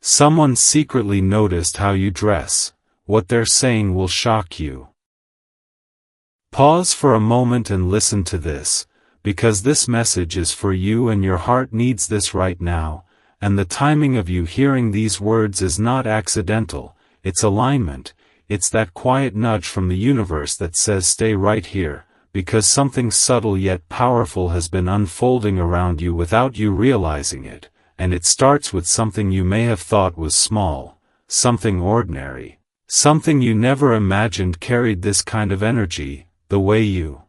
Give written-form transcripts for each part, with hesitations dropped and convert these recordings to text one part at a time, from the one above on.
Someone secretly noticed how you dress. What they're saying will shock you. Pause for a moment and listen to this, because this message is for you and your heart needs this right now, and the timing of you hearing these words is not accidental, it's alignment, it's that quiet nudge from the universe that says stay right here, because something subtle yet powerful has been unfolding around you without you realizing it, and it starts with something you may have thought was small, something ordinary, something you never imagined carried this kind of energy, the way you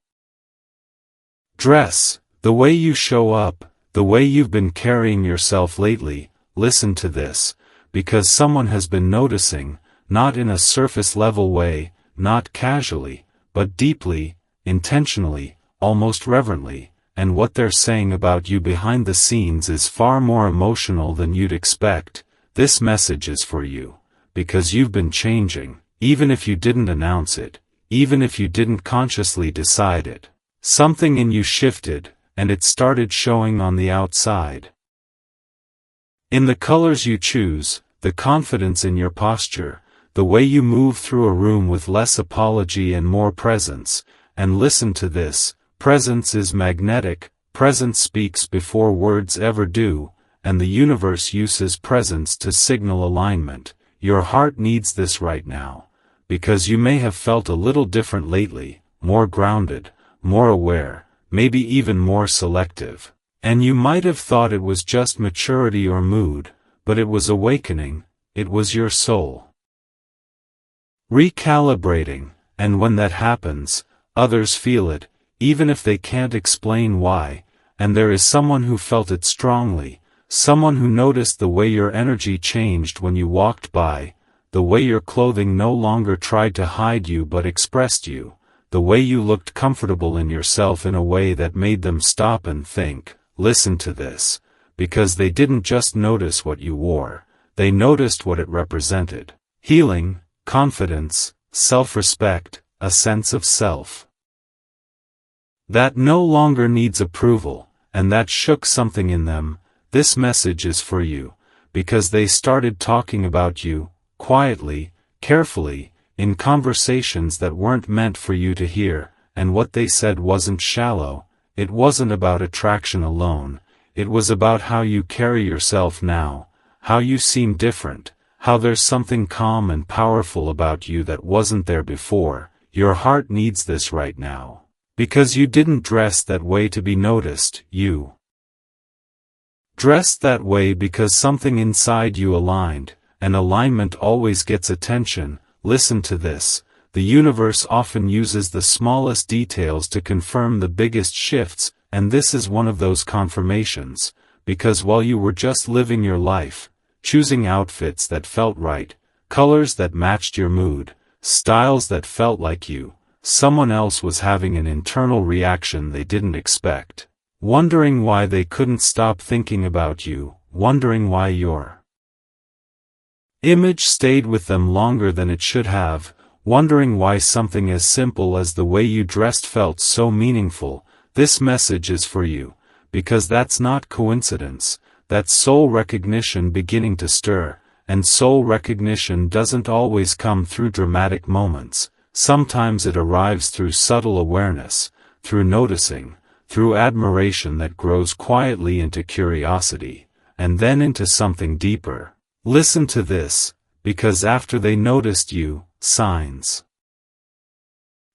dress, the way you show up, the way you've been carrying yourself lately. Listen to this, because someone has been noticing, not in a surface-level way, not casually, but deeply, intentionally, almost reverently, and what they're saying about you behind the scenes is far more emotional than you'd expect. This message is for you, because you've been changing, even if you didn't announce it, even if you didn't consciously decide it. Something in you shifted, and it started showing on the outside. In the colors you choose, the confidence in your posture, the way you move through a room with less apology and more presence, and listen to this, presence is magnetic, presence speaks before words ever do, and the universe uses presence to signal alignment. Your heart needs this right now, because you may have felt a little different lately, more grounded, more aware, maybe even more selective. And you might have thought it was just maturity or mood, but it was awakening, it was your soul recalibrating, and when that happens, others feel it, even if they can't explain why, and there is someone who felt it strongly, someone who noticed the way your energy changed when you walked by, the way your clothing no longer tried to hide you but expressed you, the way you looked comfortable in yourself in a way that made them stop and think. Listen to this, because they didn't just notice what you wore, they noticed what it represented. Healing, confidence, self-respect, a sense of self that no longer needs approval, and that shook something in them. This message is for you, because they started talking about you, quietly, carefully, in conversations that weren't meant for you to hear, and what they said wasn't shallow, it wasn't about attraction alone, it was about how you carry yourself now, how you seem different, how there's something calm and powerful about you that wasn't there before. Your heart needs this right now, because you didn't dress that way to be noticed, you dressed that way because something inside you aligned, and alignment always gets attention. Listen to this, the universe often uses the smallest details to confirm the biggest shifts, and this is one of those confirmations, because while you were just living your life, choosing outfits that felt right, colors that matched your mood, styles that felt like you, someone else was having an internal reaction they didn't expect, wondering why they couldn't stop thinking about you, wondering why your image stayed with them longer than it should have, wondering why something as simple as the way you dressed felt so meaningful. This message is for you, because that's not coincidence, that's soul recognition beginning to stir, and soul recognition doesn't always come through dramatic moments, sometimes it arrives through subtle awareness, through noticing, through admiration that grows quietly into curiosity, and then into something deeper. Listen to this, because after they noticed you, signs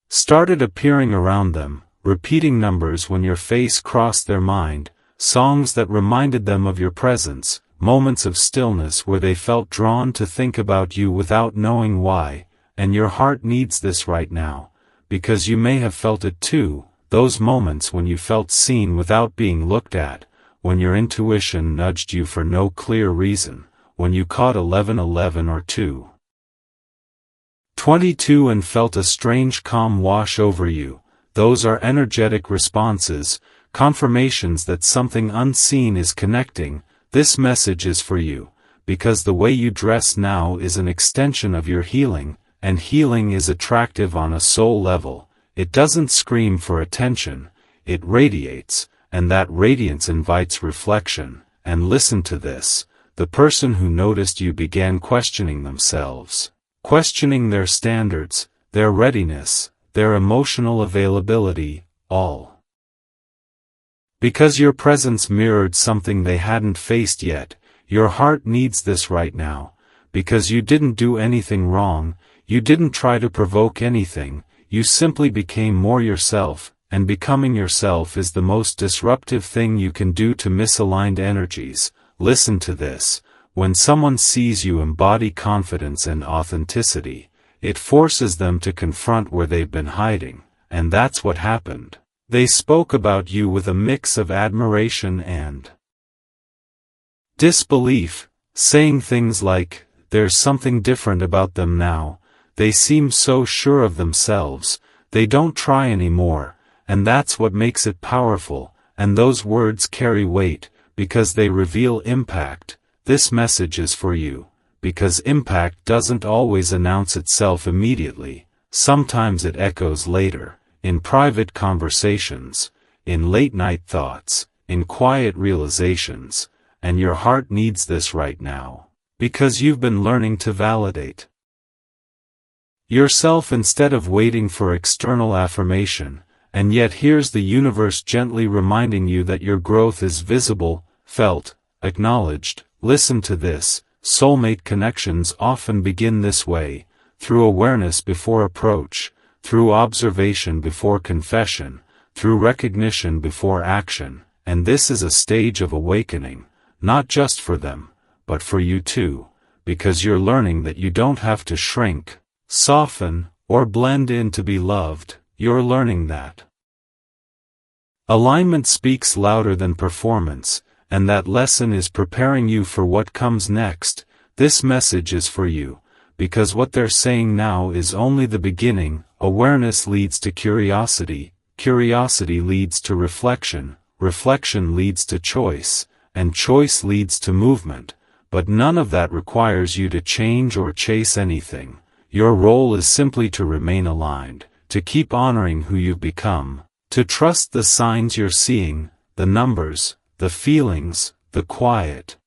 started appearing around them, repeating numbers when your face crossed their mind, songs that reminded them of your presence, moments of stillness where they felt drawn to think about you without knowing why, and your heart needs this right now, because you may have felt it too, those moments when you felt seen without being looked at, when your intuition nudged you for no clear reason, when you caught 11:11 or 2:22 and felt a strange calm wash over you. Those are energetic responses, confirmations that something unseen is connecting. This message is for you, because the way you dress now is an extension of your healing, and healing is attractive on a soul level. It doesn't scream for attention, it radiates, and that radiance invites reflection. And listen to this, the person who noticed you began questioning themselves, questioning their standards, their readiness, their emotional availability, all. Because your presence mirrored something they hadn't faced yet. Your heart needs this right now, because you didn't do anything wrong, you didn't try to provoke anything, you simply became more yourself, and becoming yourself is the most disruptive thing you can do to misaligned energies. Listen to this: when someone sees you embody confidence and authenticity, it forces them to confront where they've been hiding, and that's what happened. They spoke about you with a mix of admiration and disbelief, saying things like, "There's something different about them now, they seem so sure of themselves, they don't try anymore," and that's what makes it powerful, and those words carry weight, because they reveal impact. This message is for you, because impact doesn't always announce itself immediately, sometimes it echoes later, in private conversations, in late-night thoughts, in quiet realizations, and your heart needs this right now, because you've been learning to validate yourself instead of waiting for external affirmation, and yet here's the universe gently reminding you that your growth is visible, felt, acknowledged. Listen to this: soulmate connections often begin this way, through awareness before approach, through observation before confession, through recognition before action, and this is a stage of awakening, not just for them, but for you too, because you're learning that you don't have to shrink, soften, or blend in to be loved. You're learning that alignment speaks louder than performance, and that lesson is preparing you for what comes next. This message is for you, because what they're saying now is only the beginning. Awareness leads to curiosity, curiosity leads to reflection, reflection leads to choice, and choice leads to movement, but none of that requires you to change or chase anything. Your role is simply to remain aligned, to keep honoring who you've become, to trust the signs you're seeing, the numbers, the feelings, the quiet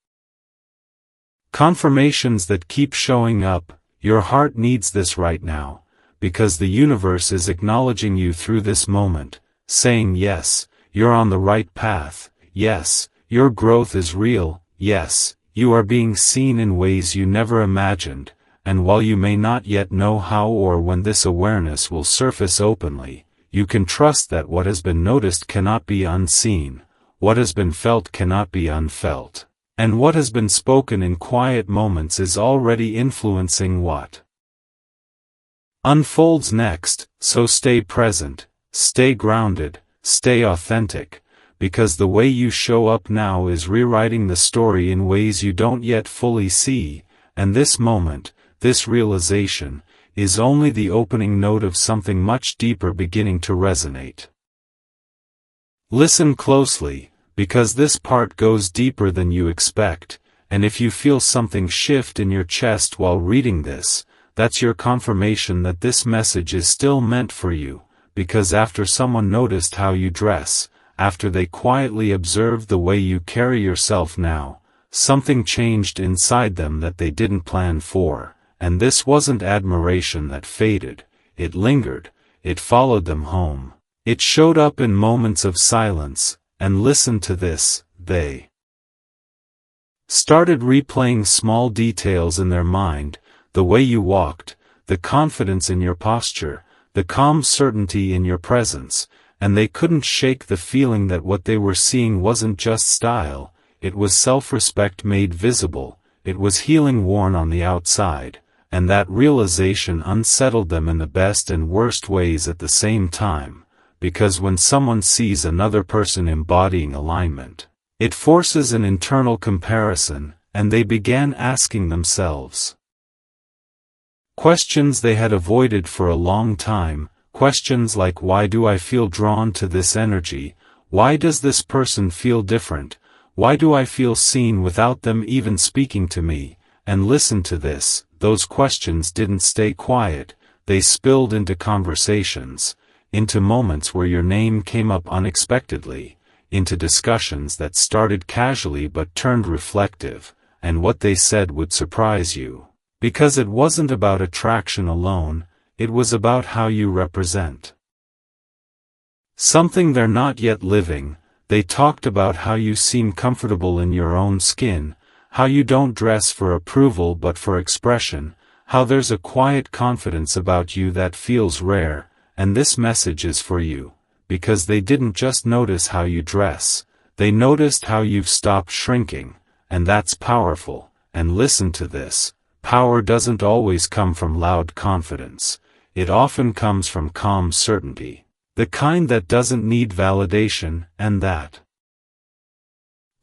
confirmations that keep showing up. Your heart needs this right now, because the universe is acknowledging you through this moment, saying yes, you're on the right path, yes, your growth is real, yes, you are being seen in ways you never imagined, and while you may not yet know how or when this awareness will surface openly, you can trust that what has been noticed cannot be unseen, what has been felt cannot be unfelt, and what has been spoken in quiet moments is already influencing what unfolds next. So stay present, stay grounded, stay authentic, because the way you show up now is rewriting the story in ways you don't yet fully see, and this moment, this realization, is only the opening note of something much deeper beginning to resonate. Listen closely, because this part goes deeper than you expect, and if you feel something shift in your chest while reading this, that's your confirmation that this message is still meant for you, because after someone noticed how you dress, after they quietly observed the way you carry yourself now, something changed inside them that they didn't plan for, and this wasn't admiration that faded, it lingered, it followed them home. It showed up in moments of silence, and listen to this, they started replaying small details in their mind, the way you walked, the confidence in your posture, the calm certainty in your presence, and they couldn't shake the feeling that what they were seeing wasn't just style, it was self-respect made visible, it was healing worn on the outside, and that realization unsettled them in the best and worst ways at the same time, because when someone sees another person embodying alignment, it forces an internal comparison, and they began asking themselves questions they had avoided for a long time, questions like, why do I feel drawn to this energy, why does this person feel different, why do I feel seen without them even speaking to me, and listen to this, those questions didn't stay quiet, they spilled into conversations, into moments where your name came up unexpectedly, into discussions that started casually but turned reflective, and what they said would surprise you. Because it wasn't about attraction alone, it was about how you represent something they're not yet living. They talked about how you seem comfortable in your own skin, how you don't dress for approval but for expression, how there's a quiet confidence about you that feels rare, and this message is for you, because they didn't just notice how you dress, they noticed how you've stopped shrinking, and that's powerful. And listen to this, power doesn't always come from loud confidence, it often comes from calm certainty, the kind that doesn't need validation, and that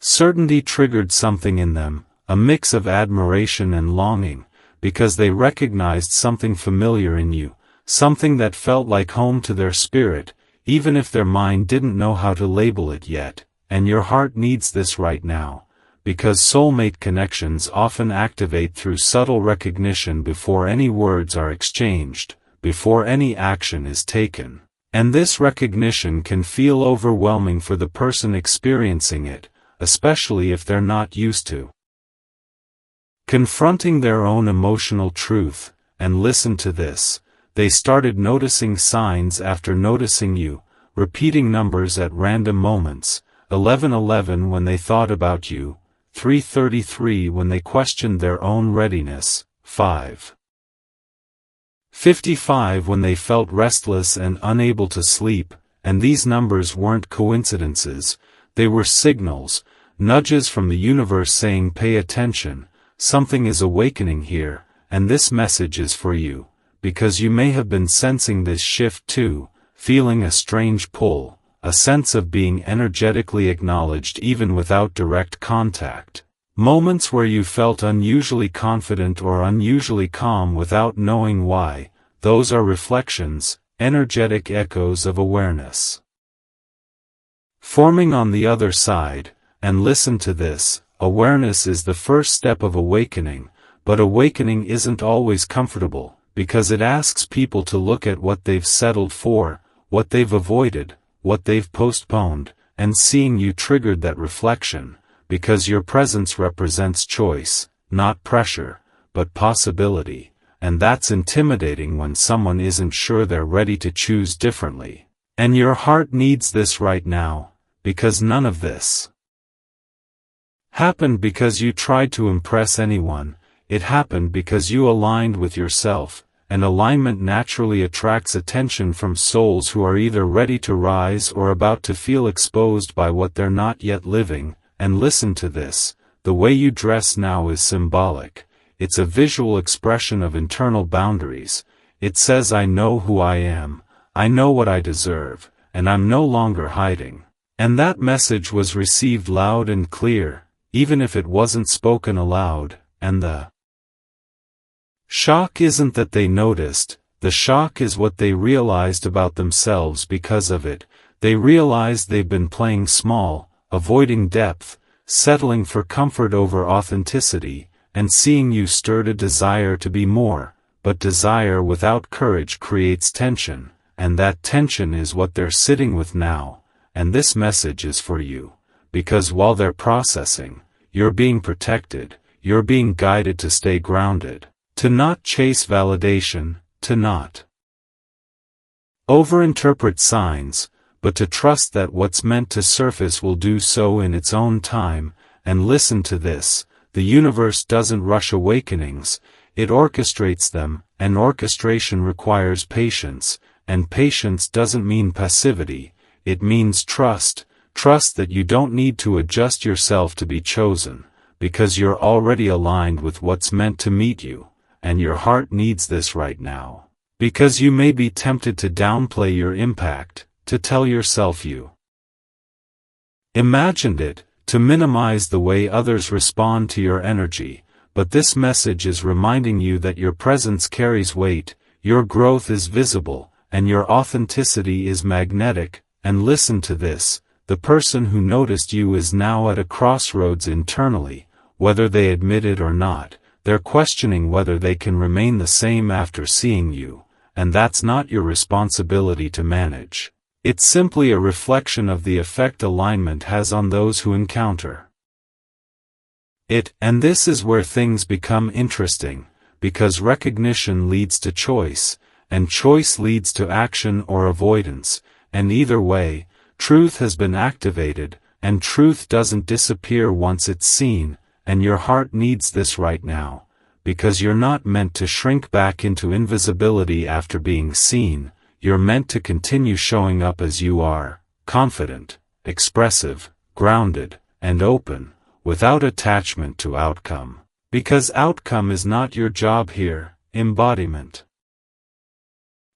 certainty triggered something in them, a mix of admiration and longing, because they recognized something familiar in you, something that felt like home to their spirit, even if their mind didn't know how to label it yet. And your heart needs this right now, because soulmate connections often activate through subtle recognition before any words are exchanged, before any action is taken. And this recognition can feel overwhelming for the person experiencing it, especially if they're not used to confronting their own emotional truth. And listen to this, they started noticing signs after noticing you, repeating numbers at random moments, 11:11 when they thought about you, 3:33 when they questioned their own readiness, 5:55 when they felt restless and unable to sleep. And these numbers weren't coincidences, they were signals, nudges from the universe saying pay attention, something is awakening here, and this message is for you, because you may have been sensing this shift too, feeling a strange pull, a sense of being energetically acknowledged even without direct contact. Moments where you felt unusually confident or unusually calm without knowing why, those are reflections, energetic echoes of awareness forming on the other side. And listen to this, awareness is the first step of awakening, but awakening isn't always comfortable, because it asks people to look at what they've settled for, what they've avoided, what they've postponed, and seeing you triggered that reflection, because your presence represents choice, not pressure, but possibility, and that's intimidating when someone isn't sure they're ready to choose differently. And your heart needs this right now, because none of this happened because you tried to impress anyone, it happened because you aligned with yourself. And alignment naturally attracts attention from souls who are either ready to rise or about to feel exposed by what they're not yet living. And listen to this, the way you dress now is symbolic, it's a visual expression of internal boundaries. It says I know who I am, I know what I deserve, and I'm no longer hiding. And that message was received loud and clear, even if it wasn't spoken aloud. And the shock isn't that they noticed, the shock is what they realized about themselves because of it. They realized they've been playing small, avoiding depth, settling for comfort over authenticity, and seeing you stirred a desire to be more. But desire without courage creates tension, and that tension is what they're sitting with now. And this message is for you, because while they're processing, you're being protected, you're being guided to stay grounded. To not chase validation, to not overinterpret signs, but to trust that what's meant to surface will do so in its own time. And listen to this, the universe doesn't rush awakenings, it orchestrates them, and orchestration requires patience, and patience doesn't mean passivity, it means trust, trust that you don't need to adjust yourself to be chosen, because you're already aligned with what's meant to meet you. And your heart needs this right now, because you may be tempted to downplay your impact, to tell yourself you imagined it, to minimize the way others respond to your energy. But this message is reminding you that your presence carries weight, your growth is visible, and your authenticity is magnetic. And listen to this, the person who noticed you is now at a crossroads internally, whether they admit it or not. They're questioning whether they can remain the same after seeing you, and that's not your responsibility to manage. It's simply a reflection of the effect alignment has on those who encounter And this is where things become interesting, because recognition leads to choice, and choice leads to action or avoidance, and either way, truth has been activated, and truth doesn't disappear once it's seen, and your heart needs this right now, because you're not meant to shrink back into invisibility after being seen, you're meant to continue showing up as you are, confident, expressive, grounded, and open, without attachment to outcome. Because outcome is not your job here, embodiment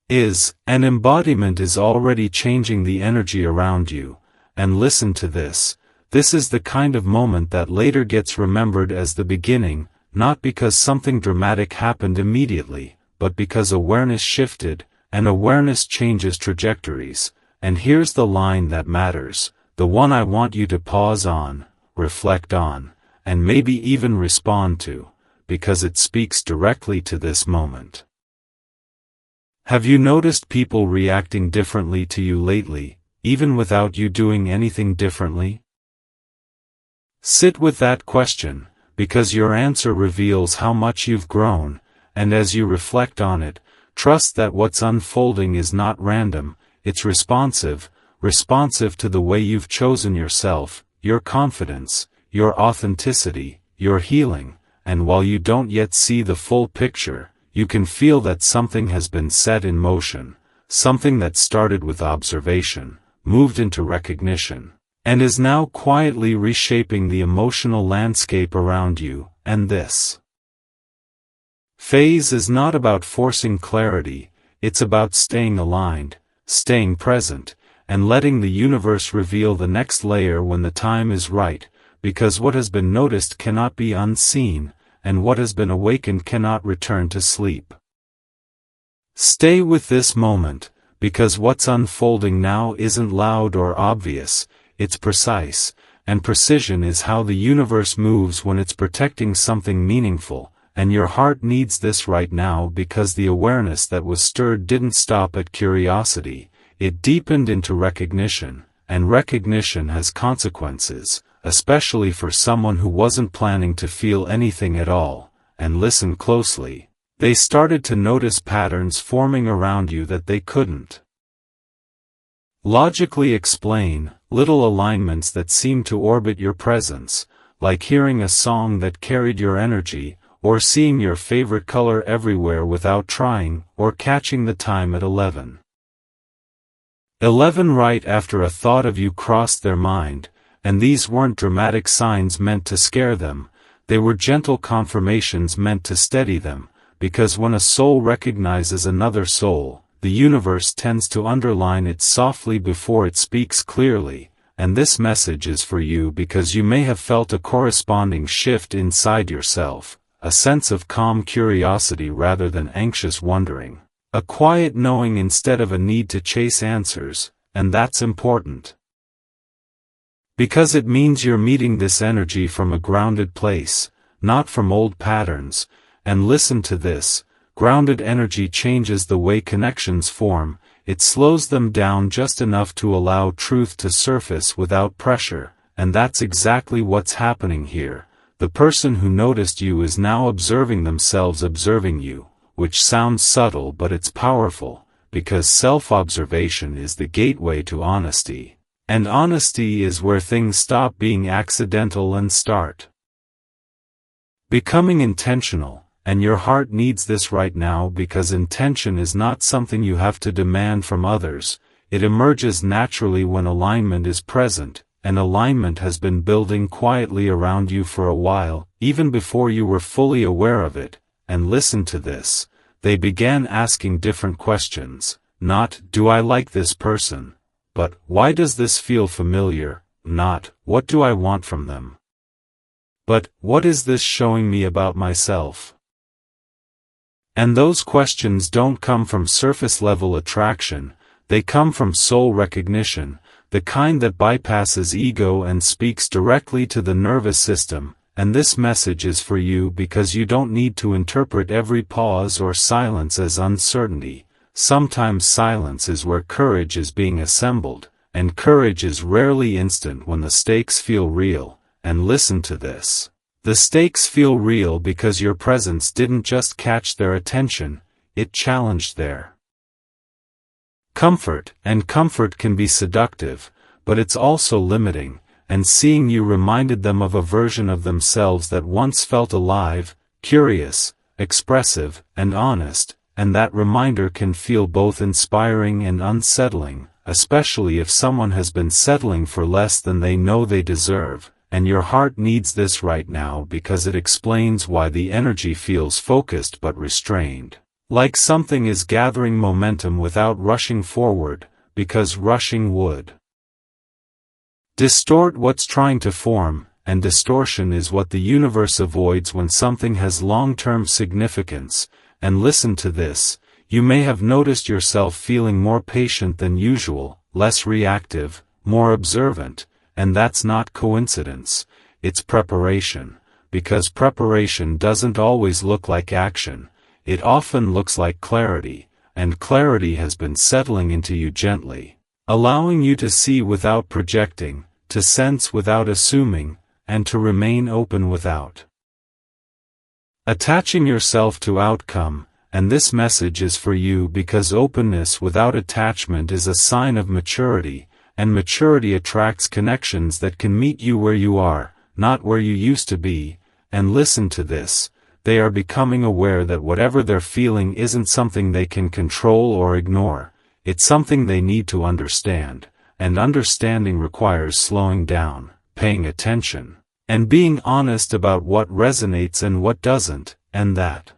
is, and embodiment is already changing the energy around you. And listen to this, this is the kind of moment that later gets remembered as the beginning, not because something dramatic happened immediately, but because awareness shifted, and awareness changes trajectories. And here's the line that matters, the one I want you to pause on, reflect on, and maybe even respond to, because it speaks directly to this moment. Have you noticed people reacting differently to you lately, even without you doing anything differently? Sit with that question, because your answer reveals how much you've grown, and as you reflect on it, trust that what's unfolding is not random, it's responsive to the way you've chosen yourself, your confidence, your authenticity, your healing, and while you don't yet see the full picture, you can feel that something has been set in motion, something that started with observation, moved into recognition, and is now quietly reshaping the emotional landscape around you. And this phase is not about forcing clarity, it's about staying aligned, staying present, and letting the universe reveal the next layer when the time is right, because what has been noticed cannot be unseen, and what has been awakened cannot return to sleep. Stay with this moment, because what's unfolding now isn't loud or obvious, it's precise, and precision is how the universe moves when it's protecting something meaningful, and your heart needs this right now because the awareness that was stirred didn't stop at curiosity, it deepened into recognition, and recognition has consequences, especially for someone who wasn't planning to feel anything at all. And listen closely. They started to notice patterns forming around you that they couldn't logically explain, little alignments that seemed to orbit your presence, like hearing a song that carried your energy, or seeing your favorite color everywhere without trying, or catching the time at 11. 11 right after a thought of you crossed their mind. And these weren't dramatic signs meant to scare them, they were gentle confirmations meant to steady them, because when a soul recognizes another soul, the universe tends to underline it softly before it speaks clearly, and this message is for you because you may have felt a corresponding shift inside yourself, a sense of calm curiosity rather than anxious wondering, a quiet knowing instead of a need to chase answers, and that's important. Because it means you're meeting this energy from a grounded place, not from old patterns, and listen to this, grounded energy changes the way connections form, it slows them down just enough to allow truth to surface without pressure, and that's exactly what's happening here. The person who noticed you is now observing themselves observing you, which sounds subtle but it's powerful, because self-observation is the gateway to honesty. And honesty is where things stop being accidental and start becoming intentional, and your heart needs this right now because intention is not something you have to demand from others, it emerges naturally when alignment is present, and alignment has been building quietly around you for a while, even before you were fully aware of it. And listen to this, they began asking different questions, not, do I like this person? But, why does this feel familiar? Not, what do I want from them? But, what is this showing me about myself? And those questions don't come from surface-level attraction, they come from soul recognition, the kind that bypasses ego and speaks directly to the nervous system, and this message is for you because you don't need to interpret every pause or silence as uncertainty. Sometimes silence is where courage is being assembled, and courage is rarely instant when the stakes feel real. And listen to this. The stakes feel real because your presence didn't just catch their attention, it challenged their comfort, and comfort can be seductive, but it's also limiting, and seeing you reminded them of a version of themselves that once felt alive, curious, expressive, and honest, and that reminder can feel both inspiring and unsettling, especially if someone has been settling for less than they know they deserve, and your heart needs this right now because it explains why the energy feels focused but restrained. Like something is gathering momentum without rushing forward, because rushing would distort what's trying to form, and distortion is what the universe avoids when something has long-term significance. And listen to this, you may have noticed yourself feeling more patient than usual, less reactive, more observant, and that's not coincidence, it's preparation, because preparation doesn't always look like action, it often looks like clarity, and clarity has been settling into you gently, allowing you to see without projecting, to sense without assuming, and to remain open without attaching yourself to outcome. And this message is for you because openness without attachment is a sign of maturity, and maturity attracts connections that can meet you where you are, not where you used to be. And listen to this, they are becoming aware that whatever they're feeling isn't something they can control or ignore, it's something they need to understand, and understanding requires slowing down, paying attention, and being honest about what resonates and what doesn't, and that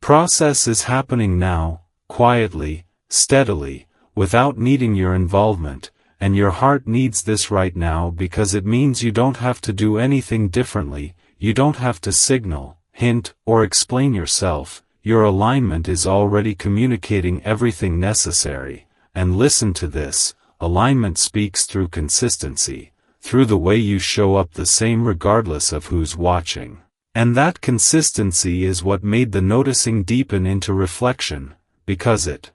process is happening now, quietly, steadily, without needing your involvement, and your heart needs this right now because it means you don't have to do anything differently, you don't have to signal, hint, or explain yourself, your alignment is already communicating everything necessary. And listen to this, alignment speaks through consistency, through the way you show up the same regardless of who's watching. And that consistency is what made the noticing deepen into reflection, because it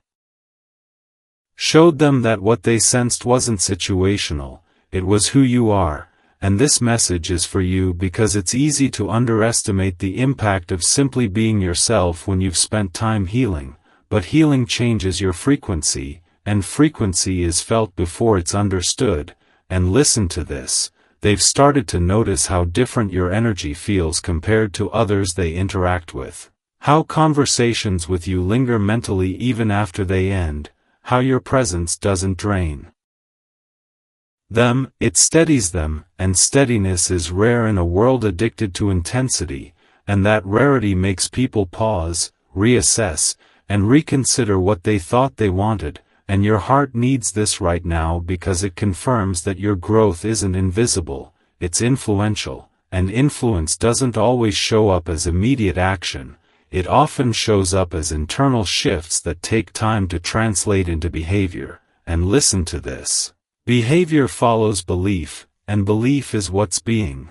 showed them that what they sensed wasn't situational, it was who you are. And this message is for you because it's easy to underestimate the impact of simply being yourself when you've spent time healing, but healing changes your frequency, and frequency is felt before it's understood. And listen to this, they've started to notice how different your energy feels compared to others they interact with, how conversations with you linger mentally even after they end, how your presence doesn't drain them, it steadies them, and steadiness is rare in a world addicted to intensity, and that rarity makes people pause, reassess, and reconsider what they thought they wanted, and your heart needs this right now because it confirms that your growth isn't invisible, it's influential, and influence doesn't always show up as immediate action, it often shows up as internal shifts that take time to translate into behavior. And listen to this. Behavior follows belief, and belief is what's being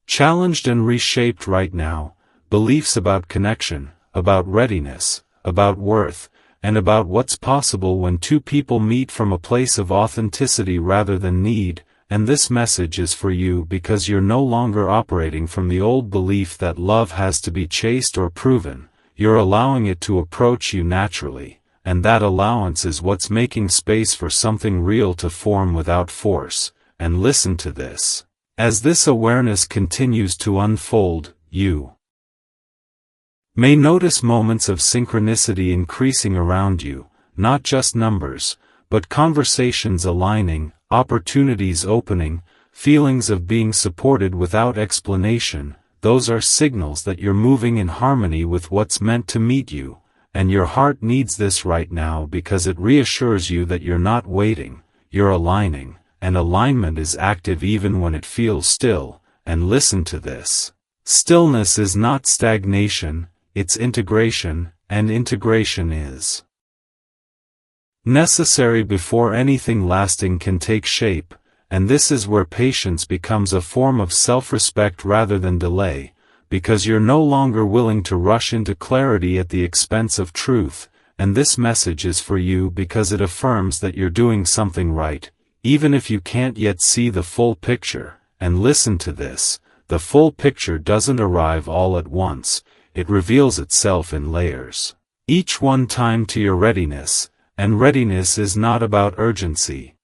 challenged and reshaped right now, beliefs about connection, about readiness, about worth, and about what's possible when two people meet from a place of authenticity rather than need. And this message is for you because you're no longer operating from the old belief that love has to be chased or proven, you're allowing it to approach you naturally. And that allowance is what's making space for something real to form without force. And listen to this. As this awareness continues to unfold, you may notice moments of synchronicity increasing around you, not just numbers, but conversations aligning, opportunities opening, feelings of being supported without explanation. Those are signals that you're moving in harmony with what's meant to meet you. And your heart needs this right now because it reassures you that you're not waiting, you're aligning, and alignment is active even when it feels still. And listen to this. Stillness is not stagnation, it's integration, and integration is necessary before anything lasting can take shape, and this is where patience becomes a form of self-respect rather than delay. Because you're no longer willing to rush into clarity at the expense of truth, and this message is for you because it affirms that you're doing something right, even if you can't yet see the full picture, and listen to this. The full picture doesn't arrive all at once, it reveals itself in layers. Each one timed to your readiness, and readiness is not about urgency.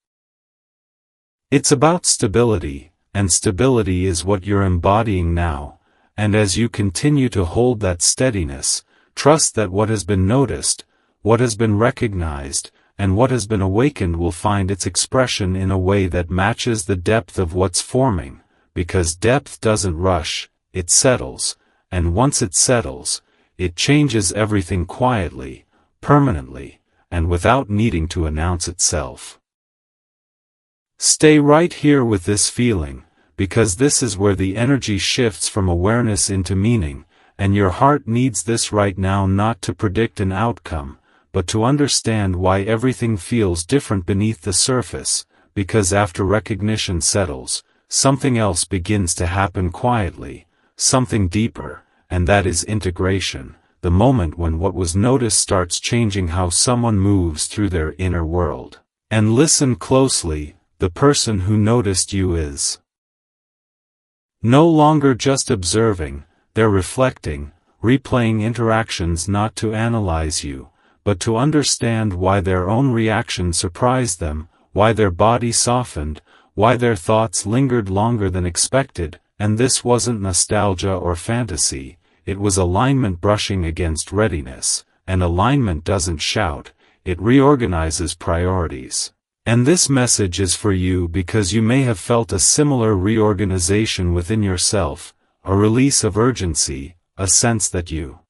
It's about stability, and stability is what you're embodying now, and as you continue to hold that steadiness, trust that what has been noticed, what has been recognized, and what has been awakened will find its expression in a way that matches the depth of what's forming, because depth doesn't rush, it settles, and once it settles, it changes everything quietly, permanently, and without needing to announce itself. Stay right here with this feeling, because this is where the energy shifts from awareness into meaning, and your heart needs this right now, not to predict an outcome, but to understand why everything feels different beneath the surface, because after recognition settles, something else begins to happen quietly, something deeper, and that is integration, the moment when what was noticed starts changing how someone moves through their inner world. And listen closely, the person who noticed you is no longer just observing, they're reflecting, replaying interactions not to analyze you, but to understand why their own reaction surprised them, why their body softened, why their thoughts lingered longer than expected, and this wasn't nostalgia or fantasy, it was alignment brushing against readiness, and alignment doesn't shout, it reorganizes priorities. And this message is for you because you may have felt a similar reorganization within yourself, a release of urgency, a sense that you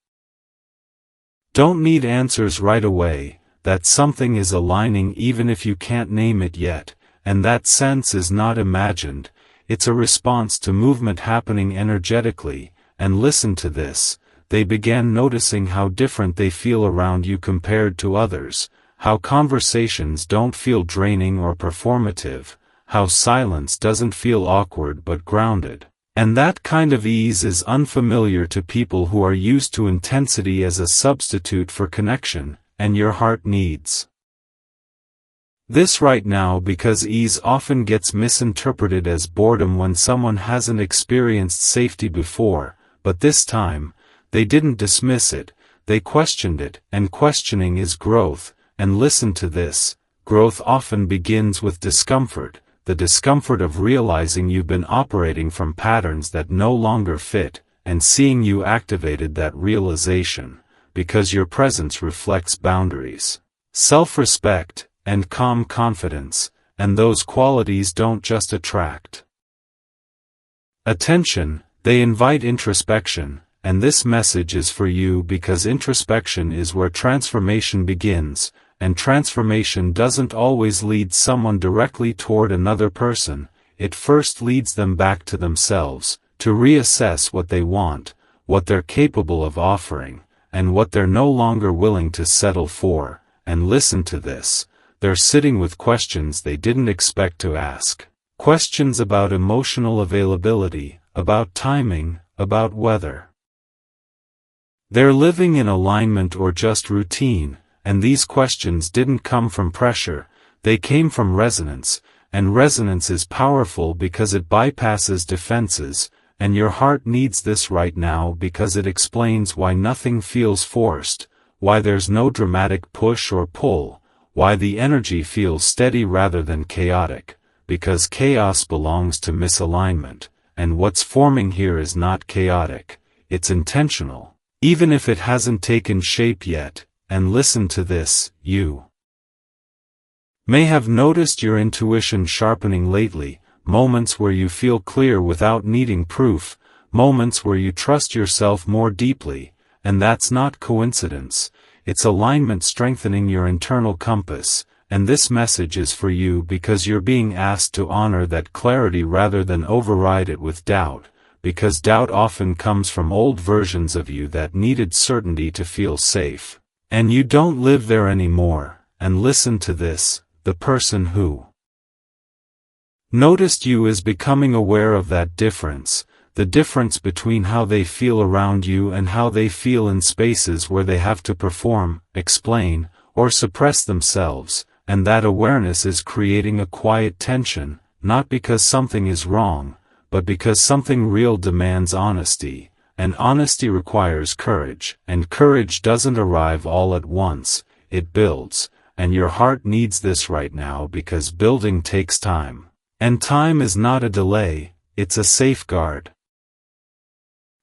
don't need answers right away, that something is aligning even if you can't name it yet. And that sense is not imagined, it's a response to movement happening energetically, and listen to this, they began noticing how different they feel around you compared to others, how conversations don't feel draining or performative, how silence doesn't feel awkward but grounded. And that kind of ease is unfamiliar to people who are used to intensity as a substitute for connection, and your heart needs this right now, because ease often gets misinterpreted as boredom when someone hasn't experienced safety before, but this time, they didn't dismiss it, they questioned it, and questioning is growth, and listen to this, growth often begins with discomfort, the discomfort of realizing you've been operating from patterns that no longer fit, and seeing you activated that realization, because your presence reflects boundaries, self-respect, and calm confidence, and those qualities don't just attract attention, they invite introspection, and this message is for you because introspection is where transformation begins, and transformation doesn't always lead someone directly toward another person, it first leads them back to themselves, to reassess what they want, what they're capable of offering, and what they're no longer willing to settle for, and listen to this. They're sitting with questions they didn't expect to ask. Questions about emotional availability, about timing, about weather. They're living in alignment or just routine, and these questions didn't come from pressure, they came from resonance, and resonance is powerful because it bypasses defenses, and your heart needs this right now because it explains why nothing feels forced, why there's no dramatic push or pull, why the energy feels steady rather than chaotic, because chaos belongs to misalignment, and what's forming here is not chaotic, it's intentional, even if it hasn't taken shape yet, and listen to this, you may have noticed your intuition sharpening lately, moments where you feel clear without needing proof, moments where you trust yourself more deeply, and that's not coincidence. It's alignment strengthening your internal compass, and this message is for you because you're being asked to honor that clarity rather than override it with doubt, because doubt often comes from old versions of you that needed certainty to feel safe. And you don't live there anymore, and listen to this, the person who noticed you is becoming aware of that difference, the difference between how they feel around you and how they feel in spaces where they have to perform, explain, or suppress themselves, and that awareness is creating a quiet tension, not because something is wrong, but because something real demands honesty, and honesty requires courage, and courage doesn't arrive all at once, it builds, and your heart needs this right now because building takes time. And time is not a delay, it's a safeguard.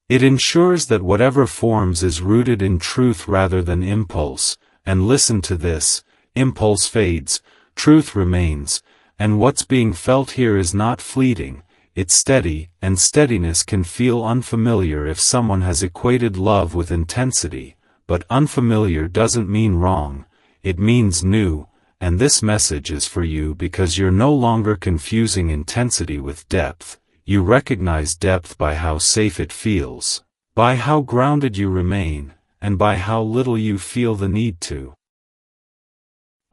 It ensures that whatever forms is rooted in truth rather than impulse, and listen to this, impulse fades, truth remains, and what's being felt here is not fleeting, it's steady, and steadiness can feel unfamiliar if someone has equated love with intensity, but unfamiliar doesn't mean wrong, it means new, and this message is for you because you're no longer confusing intensity with depth. You recognize depth by how safe it feels, by how grounded you remain, and by how little you feel the need to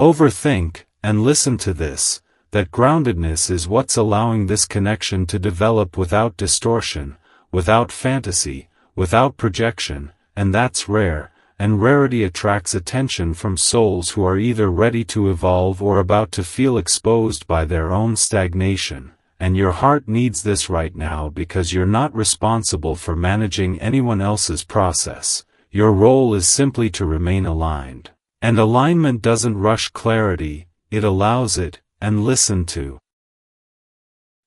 overthink, and listen to this, that groundedness is what's allowing this connection to develop without distortion, without fantasy, without projection, and that's rare, and rarity attracts attention from souls who are either ready to evolve or about to feel exposed by their own stagnation. And your heart needs this right now because you're not responsible for managing anyone else's process. Your role is simply to remain aligned. And alignment doesn't rush clarity, it allows it, and listen to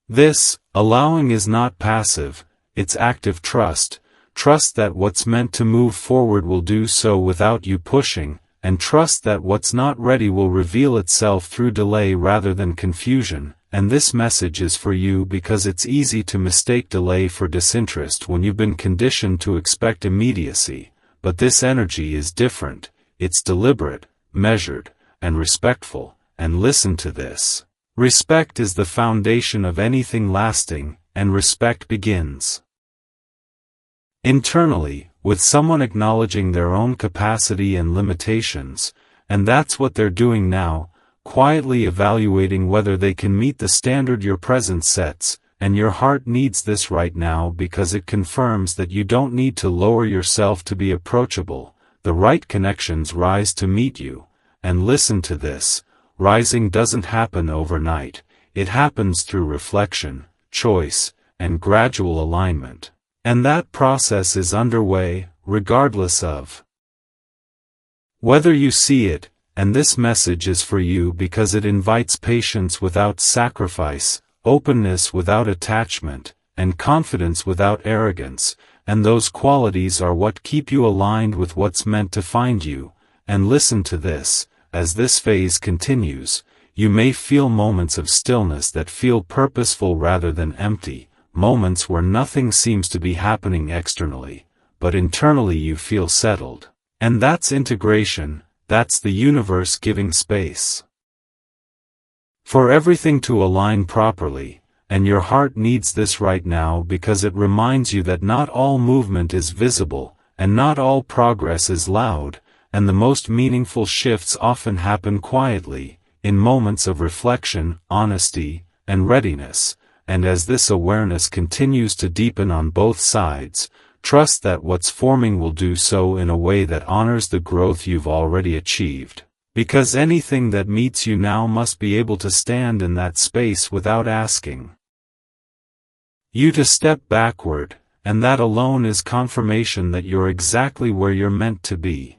this. Allowing is not passive, it's active trust. Trust that what's meant to move forward will do so without you pushing, and trust that what's not ready will reveal itself through delay rather than confusion. And this message is for you because it's easy to mistake delay for disinterest when you've been conditioned to expect immediacy, but this energy is different, it's deliberate, measured, and respectful, and listen to this. Respect is the foundation of anything lasting, and respect begins internally, with someone acknowledging their own capacity and limitations, and that's what they're doing now, quietly evaluating whether they can meet the standard your presence sets, and your heart needs this right now because it confirms that you don't need to lower yourself to be approachable. The right connections rise to meet you, and listen to this, rising doesn't happen overnight, it happens through reflection, choice, and gradual alignment. And that process is underway, regardless of whether you see it. And this message is for you because it invites patience without sacrifice, openness without attachment, and confidence without arrogance, and those qualities are what keep you aligned with what's meant to find you. And listen to this, as this phase continues, you may feel moments of stillness that feel purposeful rather than empty, moments where nothing seems to be happening externally, but internally you feel settled. And that's integration. That's the universe giving space for everything to align properly, and your heart needs this right now because it reminds you that not all movement is visible, and not all progress is loud, and the most meaningful shifts often happen quietly, in moments of reflection, honesty, and readiness, and as this awareness continues to deepen on both sides, trust that what's forming will do so in a way that honors the growth you've already achieved, because anything that meets you now must be able to stand in that space without asking you to step backward, and that alone is confirmation that you're exactly where you're meant to be.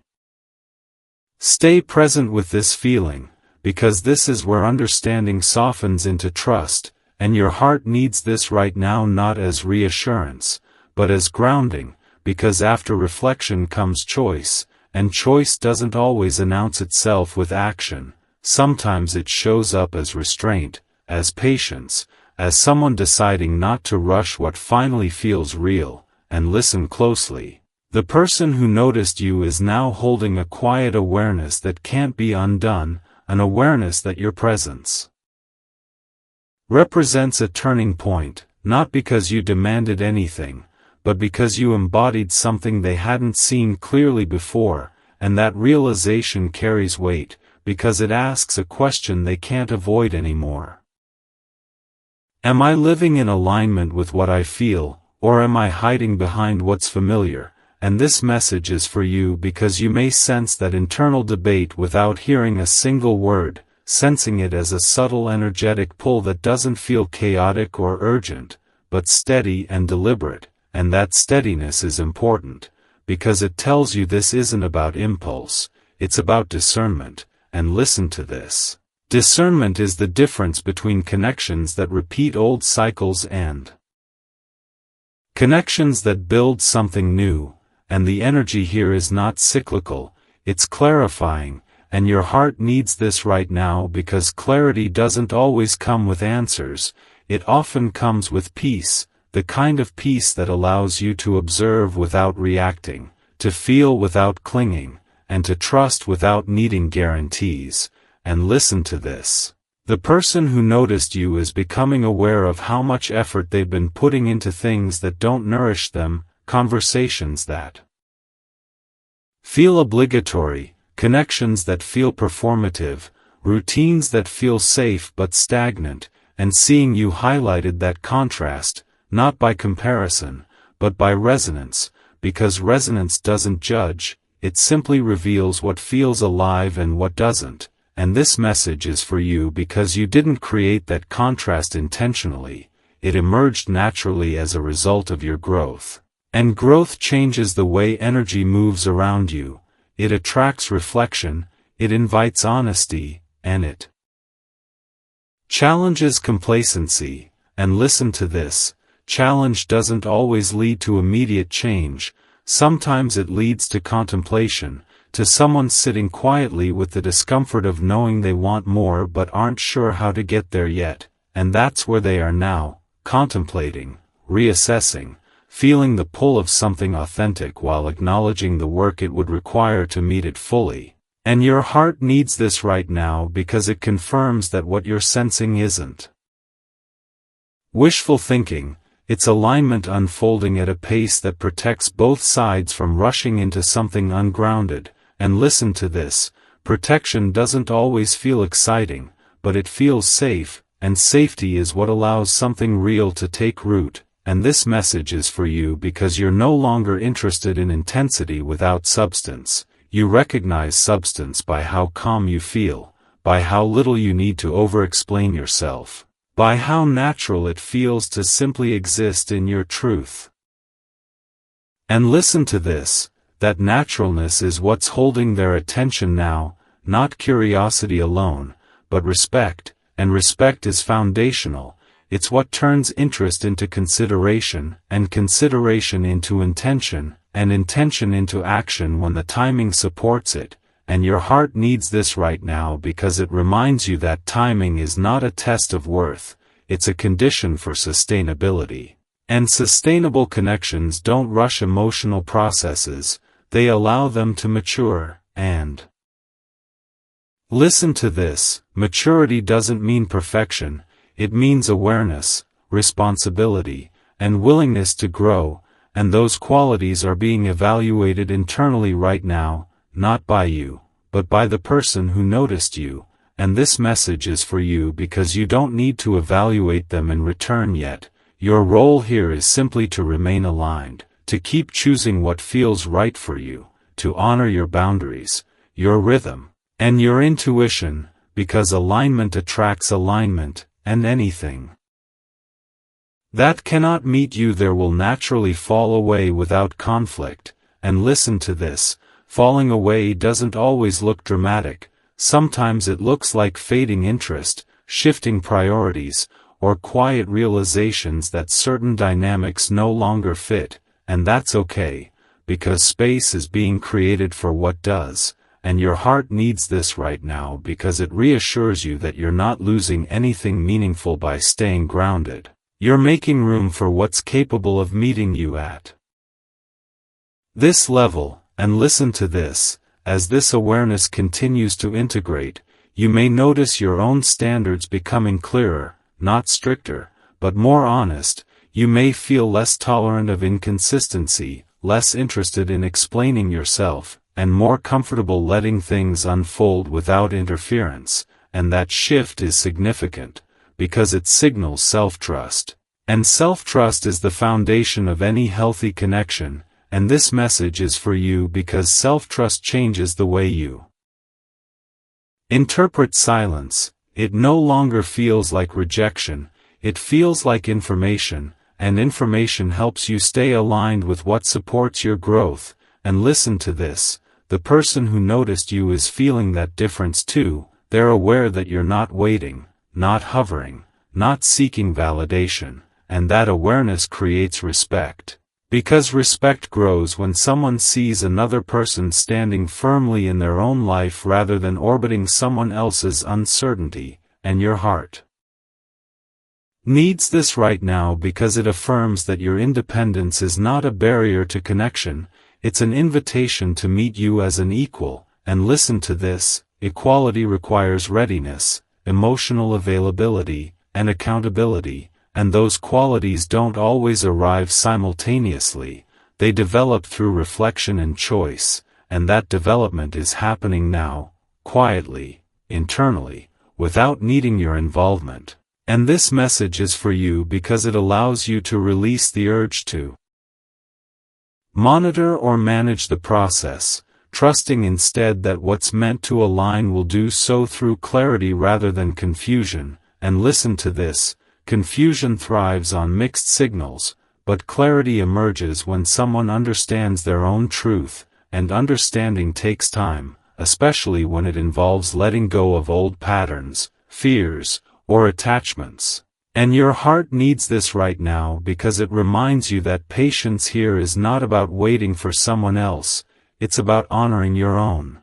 Stay present with this feeling, because this is where understanding softens into trust, and your heart needs this right now not as reassurance, but as grounding, because after reflection comes choice, and choice doesn't always announce itself with action, sometimes it shows up as restraint, as patience, as someone deciding not to rush what finally feels real, and listen closely. The person who noticed you is now holding a quiet awareness that can't be undone, an awareness that your presence represents a turning point, not because you demanded anything, but because you embodied something they hadn't seen clearly before, and that realization carries weight, because it asks a question they can't avoid anymore. Am I living in alignment with what I feel, or am I hiding behind what's familiar? And this message is for you because you may sense that internal debate without hearing a single word, sensing it as a subtle energetic pull that doesn't feel chaotic or urgent, but steady and deliberate, and that steadiness is important, because it tells you this isn't about impulse, it's about discernment, and listen to this. Discernment is the difference between connections that repeat old cycles and connections that build something new, and the energy here is not cyclical, it's clarifying, and your heart needs this right now because clarity doesn't always come with answers, it often comes with peace, the kind of peace that allows you to observe without reacting, to feel without clinging, and to trust without needing guarantees. And listen to this. The person who noticed you is becoming aware of how much effort they've been putting into things that don't nourish them, conversations that feel obligatory, connections that feel performative, routines that feel safe but stagnant, and seeing you highlighted that contrast, not by comparison, but by resonance, because resonance doesn't judge, it simply reveals what feels alive and what doesn't. And this message is for you because you didn't create that contrast intentionally, it emerged naturally as a result of your growth. And growth changes the way energy moves around you, it attracts reflection, it invites honesty, and it challenges complacency. And listen to this, challenge doesn't always lead to immediate change, sometimes it leads to contemplation, to someone sitting quietly with the discomfort of knowing they want more but aren't sure how to get there yet, and that's where they are now, contemplating, reassessing, feeling the pull of something authentic while acknowledging the work it would require to meet it fully. And your heart needs this right now because it confirms that what you're sensing isn't wishful thinking, it's alignment unfolding at a pace that protects both sides from rushing into something ungrounded. And listen to this, protection doesn't always feel exciting, but it feels safe, and safety is what allows something real to take root, and this message is for you because you're no longer interested in intensity without substance, you recognize substance by how calm you feel, by how little you need to over-explain yourself, by how natural it feels to simply exist in your truth. And listen to this, that naturalness is what's holding their attention now, not curiosity alone, but respect, and respect is foundational, it's what turns interest into consideration, and consideration into intention, and intention into action when the timing supports it, and your heart needs this right now because it reminds you that timing is not a test of worth, it's a condition for sustainability. And sustainable connections don't rush emotional processes, they allow them to mature, and listen to this, maturity doesn't mean perfection, it means awareness, responsibility, and willingness to grow, and those qualities are being evaluated internally right now, not by you, but by the person who noticed you, and this message is for you because you don't need to evaluate them in return yet, your role here is simply to remain aligned, to keep choosing what feels right for you, to honor your boundaries, your rhythm, and your intuition, because alignment attracts alignment, and anything that cannot meet you there will naturally fall away without conflict. And listen to this, falling away doesn't always look dramatic, sometimes it looks like fading interest, shifting priorities, or quiet realizations that certain dynamics no longer fit, and that's okay, because space is being created for what does, and your heart needs this right now because it reassures you that you're not losing anything meaningful by staying grounded. You're making room for what's capable of meeting you at this level, and listen to this, as this awareness continues to integrate, you may notice your own standards becoming clearer, not stricter, but more honest, you may feel less tolerant of inconsistency, less interested in explaining yourself, and more comfortable letting things unfold without interference, and that shift is significant, because it signals self-trust. And self-trust is the foundation of any healthy connection, and this message is for you because self-trust changes the way you interpret silence. It no longer feels like rejection, it feels like information, and information helps you stay aligned with what supports your growth. And listen to this, the person who noticed you is feeling that difference too. They're aware that you're not waiting, not hovering, not seeking validation, and that awareness creates respect. Because respect grows when someone sees another person standing firmly in their own life rather than orbiting someone else's uncertainty, and your heart needs this right now because it affirms that your independence is not a barrier to connection, it's an invitation to meet you as an equal. And listen to this, equality requires readiness, emotional availability, and accountability, and those qualities don't always arrive simultaneously, they develop through reflection and choice, and that development is happening now, quietly, internally, without needing your involvement. And this message is for you because it allows you to release the urge to monitor or manage the process, trusting instead that what's meant to align will do so through clarity rather than confusion. And listen to this, confusion thrives on mixed signals, but clarity emerges when someone understands their own truth, and understanding takes time, especially when it involves letting go of old patterns, fears, or attachments. And your heart needs this right now because it reminds you that patience here is not about waiting for someone else, it's about honoring your own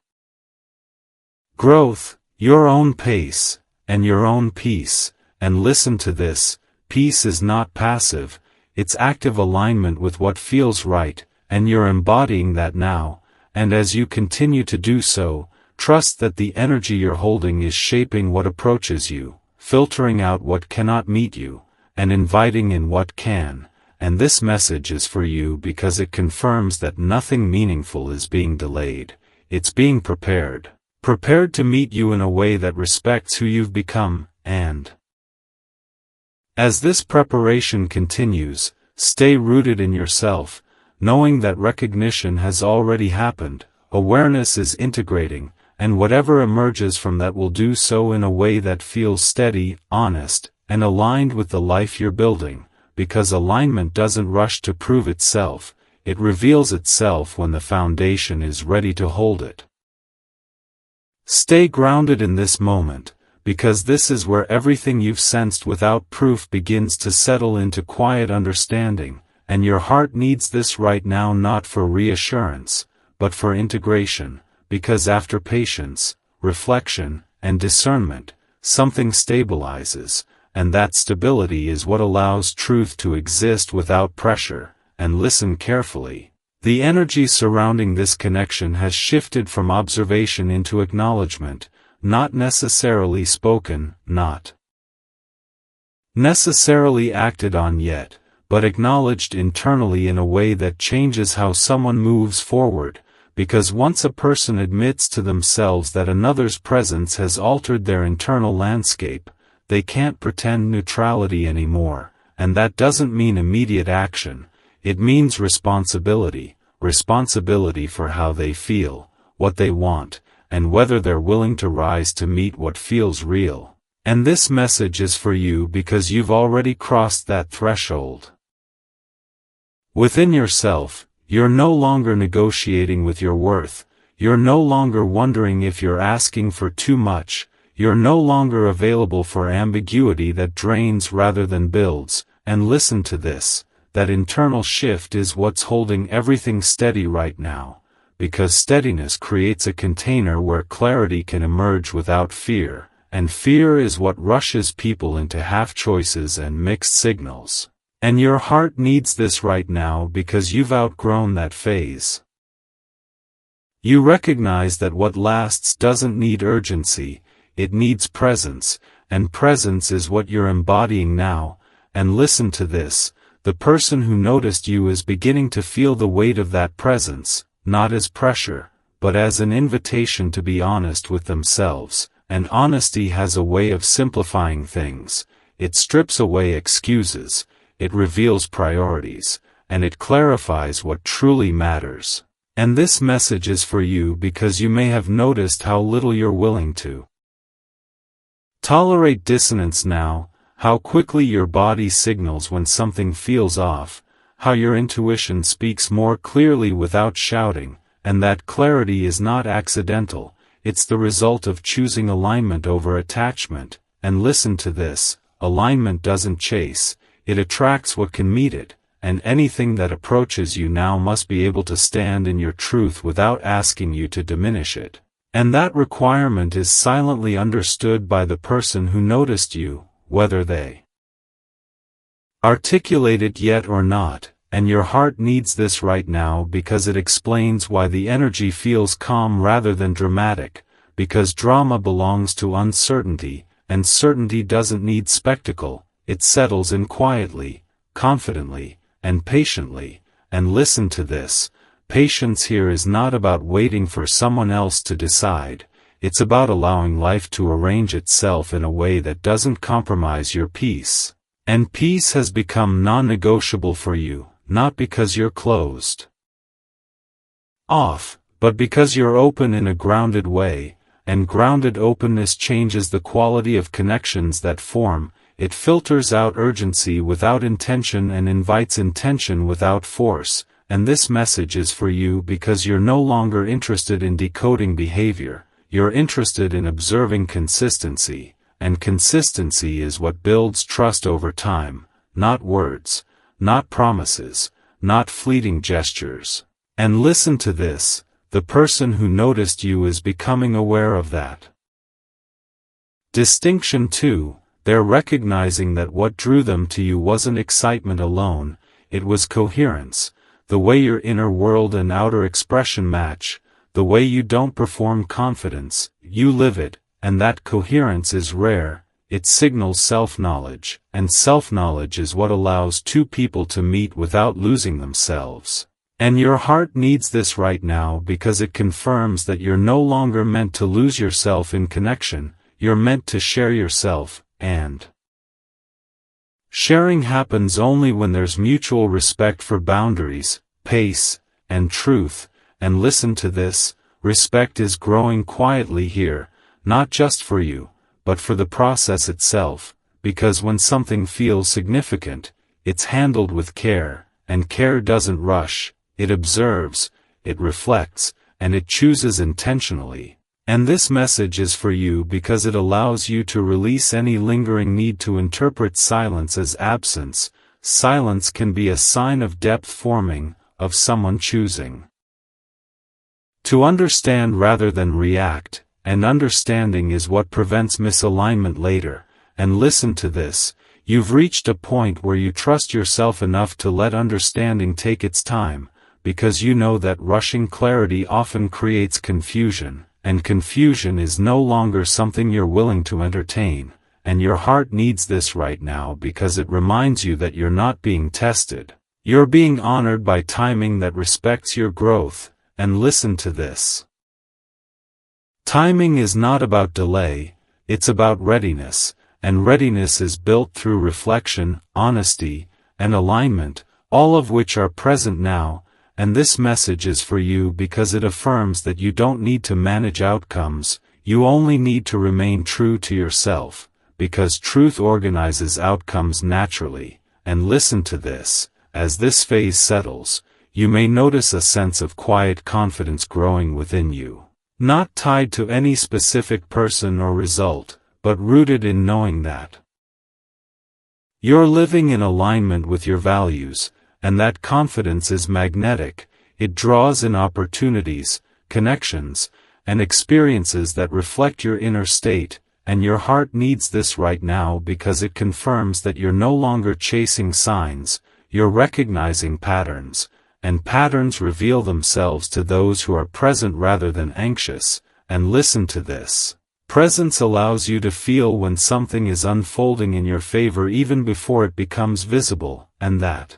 growth, your own pace, and your own peace. And listen to this, peace is not passive, it's active alignment with what feels right, and you're embodying that now. And as you continue to do so, trust that the energy you're holding is shaping what approaches you, filtering out what cannot meet you, and inviting in what can. And this message is for you because it confirms that nothing meaningful is being delayed, it's being prepared to meet you in a way that respects who you've become. And as this preparation continues, stay rooted in yourself, knowing that recognition has already happened, awareness is integrating, and whatever emerges from that will do so in a way that feels steady, honest, and aligned with the life you're building, because alignment doesn't rush to prove itself, it reveals itself when the foundation is ready to hold it. Stay grounded in this moment, because this is where everything you've sensed without proof begins to settle into quiet understanding, and your heart needs this right now not for reassurance, but for integration, because after patience, reflection, and discernment, something stabilizes, and that stability is what allows truth to exist without pressure. And listen carefully. The energy surrounding this connection has shifted from observation into acknowledgement, not necessarily spoken, not necessarily acted on yet, but acknowledged internally in a way that changes how someone moves forward, because once a person admits to themselves that another's presence has altered their internal landscape, they can't pretend neutrality anymore. And that doesn't mean immediate action, it means responsibility for how they feel, what they want, and whether they're willing to rise to meet what feels real. And this message is for you because you've already crossed that threshold. Within yourself, you're no longer negotiating with your worth, you're no longer wondering if you're asking for too much, you're no longer available for ambiguity that drains rather than builds. And listen to this, that internal shift is what's holding everything steady right now. Because steadiness creates a container where clarity can emerge without fear, and fear is what rushes people into half-choices and mixed signals. And your heart needs this right now because you've outgrown that phase. You recognize that what lasts doesn't need urgency, it needs presence, and presence is what you're embodying now. And listen to this, the person who noticed you is beginning to feel the weight of that presence, not as pressure, but as an invitation to be honest with themselves. And honesty has a way of simplifying things, it strips away excuses, it reveals priorities, and it clarifies what truly matters. And this message is for you because you may have noticed how little you're willing to tolerate dissonance now, how quickly your body signals when something feels off, how your intuition speaks more clearly without shouting, and that clarity is not accidental, it's the result of choosing alignment over attachment. And listen to this, alignment doesn't chase, it attracts what can meet it, and anything that approaches you now must be able to stand in your truth without asking you to diminish it. And that requirement is silently understood by the person who noticed you, whether they articulate it yet or not, and your heart needs this right now because it explains why the energy feels calm rather than dramatic, because drama belongs to uncertainty, and certainty doesn't need spectacle, it settles in quietly, confidently, and patiently. And listen to this, patience here is not about waiting for someone else to decide, it's about allowing life to arrange itself in a way that doesn't compromise your peace. And peace has become non-negotiable for you, not because you're closed off, but because you're open in a grounded way, and grounded openness changes the quality of connections that form, it filters out urgency without intention and invites intention without force. And this message is for you because you're no longer interested in decoding behavior, you're interested in observing consistency, and consistency is what builds trust over time, not words, not promises, not fleeting gestures. And listen to this, the person who noticed you is becoming aware of that distinction too. They're recognizing that what drew them to you wasn't excitement alone, it was coherence, the way your inner world and outer expression match, the way you don't perform confidence, you live it, and that coherence is rare, it signals self-knowledge, and self-knowledge is what allows two people to meet without losing themselves. And your heart needs this right now because it confirms that you're no longer meant to lose yourself in connection, you're meant to share yourself, and sharing happens only when there's mutual respect for boundaries, pace, and truth. And listen to this, respect is growing quietly here, not just for you, but for the process itself, because when something feels significant, it's handled with care, and care doesn't rush, it observes, it reflects, and it chooses intentionally. And this message is for you because it allows you to release any lingering need to interpret silence as absence. Silence can be a sign of depth forming, of someone choosing to understand rather than react, and understanding is what prevents misalignment later. And listen to this, you've reached a point where you trust yourself enough to let understanding take its time, because you know that rushing clarity often creates confusion. And confusion is no longer something you're willing to entertain, and your heart needs this right now because it reminds you that you're not being tested. You're being honored by timing that respects your growth. And listen to this. Timing is not about delay, it's about readiness, and readiness is built through reflection, honesty, and alignment, all of which are present now. And this message is for you because it affirms that you don't need to manage outcomes, you only need to remain true to yourself, because truth organizes outcomes naturally. And listen to this, as this phase settles, you may notice a sense of quiet confidence growing within you, not tied to any specific person or result, but rooted in knowing that you're living in alignment with your values. And that confidence is magnetic, it draws in opportunities, connections, and experiences that reflect your inner state, and your heart needs this right now because it confirms that you're no longer chasing signs, you're recognizing patterns, and patterns reveal themselves to those who are present rather than anxious. And listen to this. Presence allows you to feel when something is unfolding in your favor even before it becomes visible, and that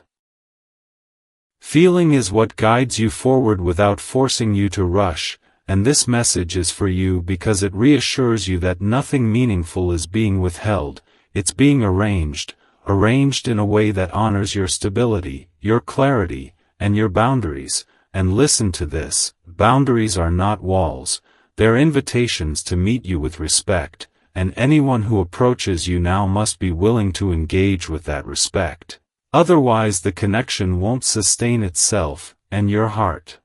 feeling is what guides you forward without forcing you to rush. And this message is for you because it reassures you that nothing meaningful is being withheld, it's being arranged in a way that honors your stability, your clarity, and your boundaries. And listen to this, boundaries are not walls, they're invitations to meet you with respect, and anyone who approaches you now must be willing to engage with that respect. Otherwise the connection won't sustain itself, and your heart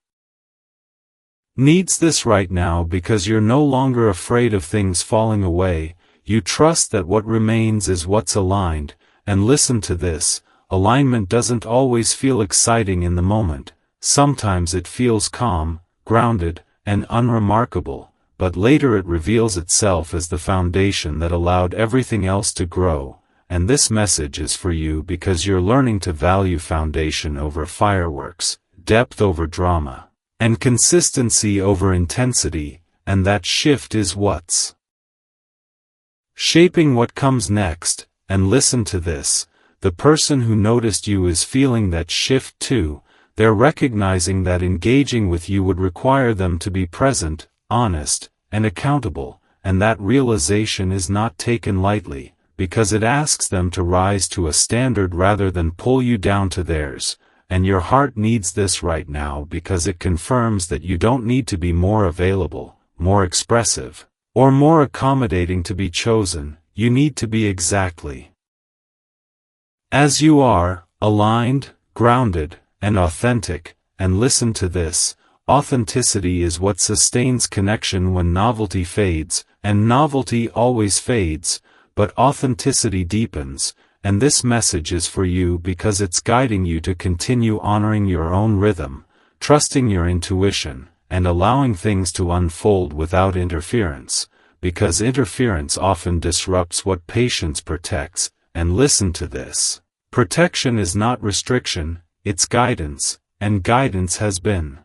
needs this right now because you're no longer afraid of things falling away. You trust that what remains is what's aligned, and listen to this, alignment doesn't always feel exciting in the moment. Sometimes it feels calm, grounded, and unremarkable, but later it reveals itself as the foundation that allowed everything else to grow. And this message is for you because you're learning to value foundation over fireworks, depth over drama, and consistency over intensity, and that shift is what's shaping what comes next. And listen to this, the person who noticed you is feeling that shift too. They're recognizing that engaging with you would require them to be present, honest, and accountable, and that realization is not taken lightly, because it asks them to rise to a standard rather than pull you down to theirs. And your heart needs this right now because it confirms that you don't need to be more available, more expressive, or more accommodating to be chosen. You need to be exactly as you are, aligned, grounded, and authentic. And listen to this, authenticity is what sustains connection when novelty fades, and novelty always fades, but authenticity deepens. And this message is for you because it's guiding you to continue honoring your own rhythm, trusting your intuition, and allowing things to unfold without interference, because interference often disrupts what patience protects. And listen to this, protection is not restriction, it's guidance, and guidance has been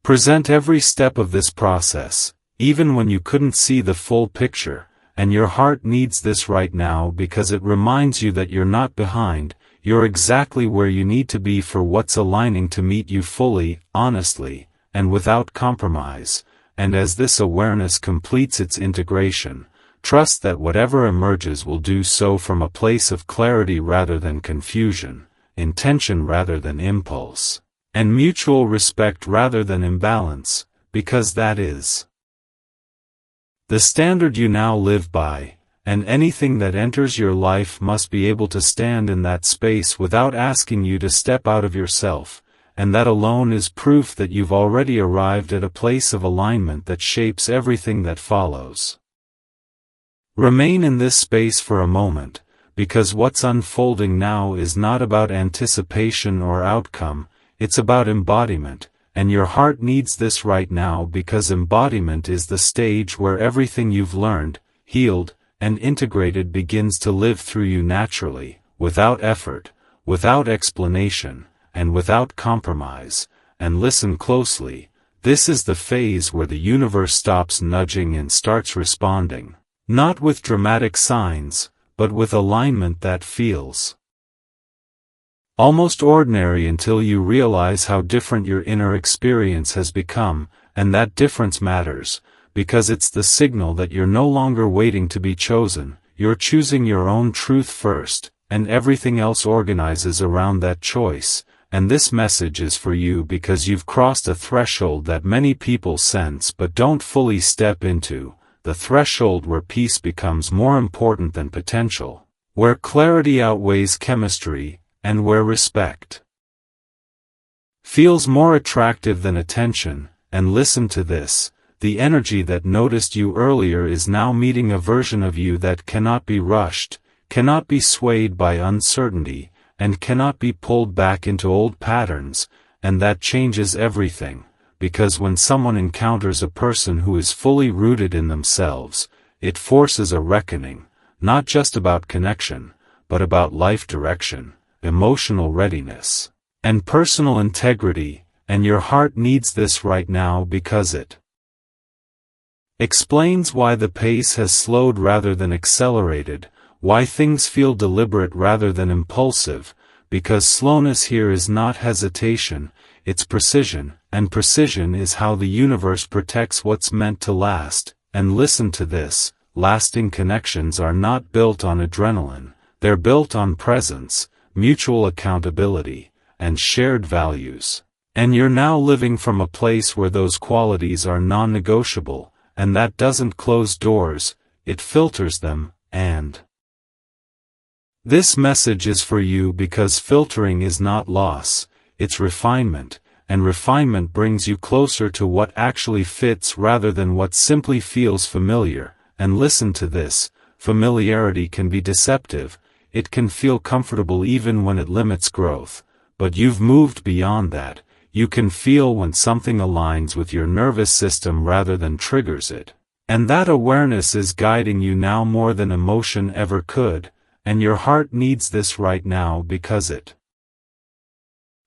present every step of this process, even when you couldn't see the full picture. And your heart needs this right now because it reminds you that you're not behind, you're exactly where you need to be for what's aligning to meet you fully, honestly, and without compromise. And as this awareness completes its integration, trust that whatever emerges will do so from a place of clarity rather than confusion, intention rather than impulse, and mutual respect rather than imbalance, because that is the standard you now live by. And anything that enters your life must be able to stand in that space without asking you to step out of yourself, and that alone is proof that you've already arrived at a place of alignment that shapes everything that follows. Remain in this space for a moment, because what's unfolding now is not about anticipation or outcome, it's about embodiment. And your heart needs this right now because embodiment is the stage where everything you've learned, healed, and integrated begins to live through you naturally, without effort, without explanation, and without compromise. And listen closely, this is the phase where the universe stops nudging and starts responding, not with dramatic signs, but with alignment that feels almost ordinary until you realize how different your inner experience has become. And that difference matters, because it's the signal that you're no longer waiting to be chosen, you're choosing your own truth first, and everything else organizes around that choice. And this message is for you because you've crossed a threshold that many people sense but don't fully step into, the threshold where peace becomes more important than potential, where clarity outweighs chemistry, and where respect feels more attractive than attention. And listen to this, the energy that noticed you earlier is now meeting a version of you that cannot be rushed, cannot be swayed by uncertainty, and cannot be pulled back into old patterns. And that changes everything, because when someone encounters a person who is fully rooted in themselves, it forces a reckoning, not just about connection, but about life direction, emotional readiness, and personal integrity. And your heart needs this right now because it explains why the pace has slowed rather than accelerated, why things feel deliberate rather than impulsive, because slowness here is not hesitation, it's precision, and precision is how the universe protects what's meant to last. And listen to this, lasting connections are not built on adrenaline, they're built on presence, mutual accountability, and shared values. And you're now living from a place where those qualities are non-negotiable, and that doesn't close doors, it filters them, and this message is for you because filtering is not loss, it's refinement, and refinement brings you closer to what actually fits rather than what simply feels familiar. And listen to this, familiarity can be deceptive, it can feel comfortable even when it limits growth, but you've moved beyond that. You can feel when something aligns with your nervous system rather than triggers it. And that awareness is guiding you now more than emotion ever could, and your heart needs this right now because it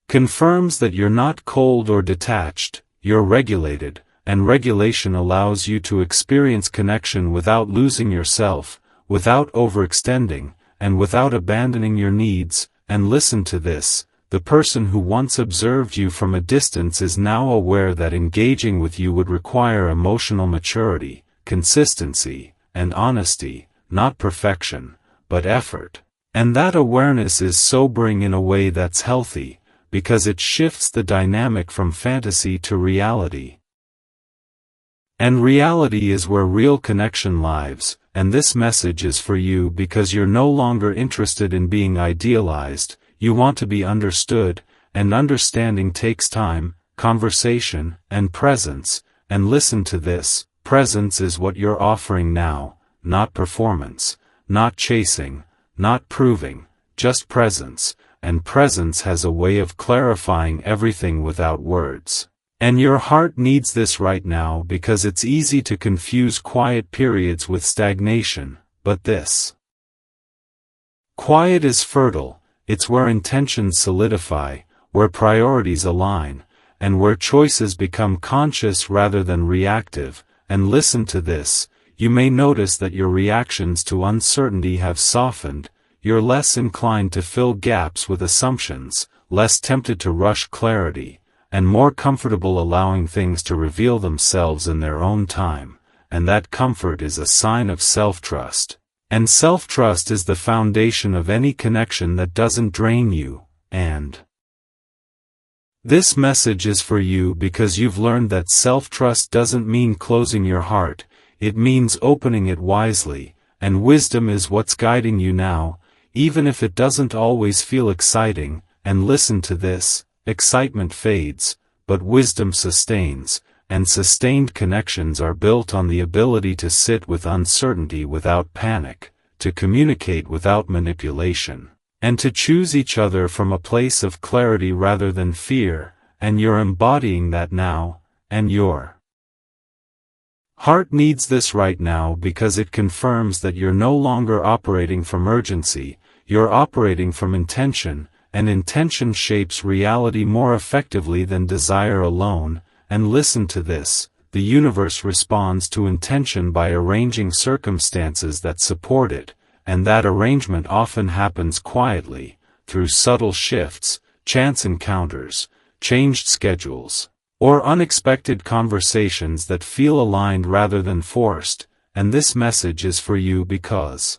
confirms that you're not cold or detached, you're regulated, and regulation allows you to experience connection without losing yourself, without overextending, and without abandoning your needs. And listen to this, the person who once observed you from a distance is now aware that engaging with you would require emotional maturity, consistency, and honesty, not perfection, but effort. And that awareness is sobering in a way that's healthy, because it shifts the dynamic from fantasy to reality. And reality is where real connection lives, and this message is for you because you're no longer interested in being idealized, you want to be understood, and understanding takes time, conversation, and presence. And listen to this, presence is what you're offering now, not performance, not chasing, not proving, just presence. And presence has a way of clarifying everything without words. And your heart needs this right now because it's easy to confuse quiet periods with stagnation, but this quiet is fertile, it's where intentions solidify, where priorities align, and where choices become conscious rather than reactive. And listen to this, you may notice that your reactions to uncertainty have softened. You're less inclined to fill gaps with assumptions, less tempted to rush clarity, and more comfortable allowing things to reveal themselves in their own time. And that comfort is a sign of self-trust. And self-trust is the foundation of any connection that doesn't drain you. And this message is for you because you've learned that self-trust doesn't mean closing your heart, it means opening it wisely, and wisdom is what's guiding you now, even if it doesn't always feel exciting. And listen to this, excitement fades, but wisdom sustains, and sustained connections are built on the ability to sit with uncertainty without panic, to communicate without manipulation, and to choose each other from a place of clarity rather than fear. And you're embodying that now, and your heart needs this right now because it confirms that you're no longer operating from urgency, you're operating from intention, and intention shapes reality more effectively than desire alone. And listen to this, the universe responds to intention by arranging circumstances that support it, and that arrangement often happens quietly, through subtle shifts, chance encounters, changed schedules, or unexpected conversations that feel aligned rather than forced. And this message is for you because